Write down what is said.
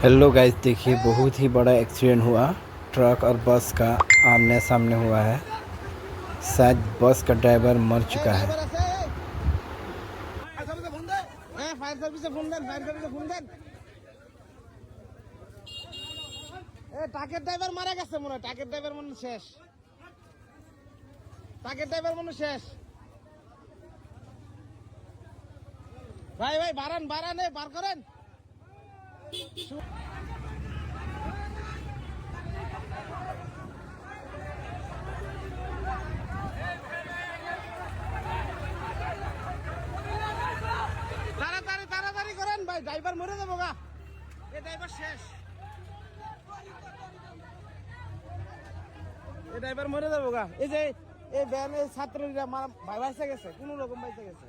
Hello guys, देखिए बहुत ही बड़ा एक्सीडेंट हुआ। ट्रक और बस का आमने सामने हुआ है। शायद बस का ड्राइवर मर चुका है। ট্রাকের ড্রাইভার মারা গেছে মনে হয়। ট্রাকের ড্রাইভার মনে শেষ। ট্রাকের ড্রাইভার মনে শেষ। ভাই ভাই বাড়ান বাড়ান, বার করেন। তাড়াতাড়ি তাড়াতাড়ি করেন ভাই, ড্রাইভার মরে যাবো গা। এ ড্রাইভার শেষ, এ ড্রাইভার মরে যাবো গা। এই যে এই ভ্যানের ছাত্রীরা ভাই বাইসে গেছে, কোন রকম বাইসে গেছে।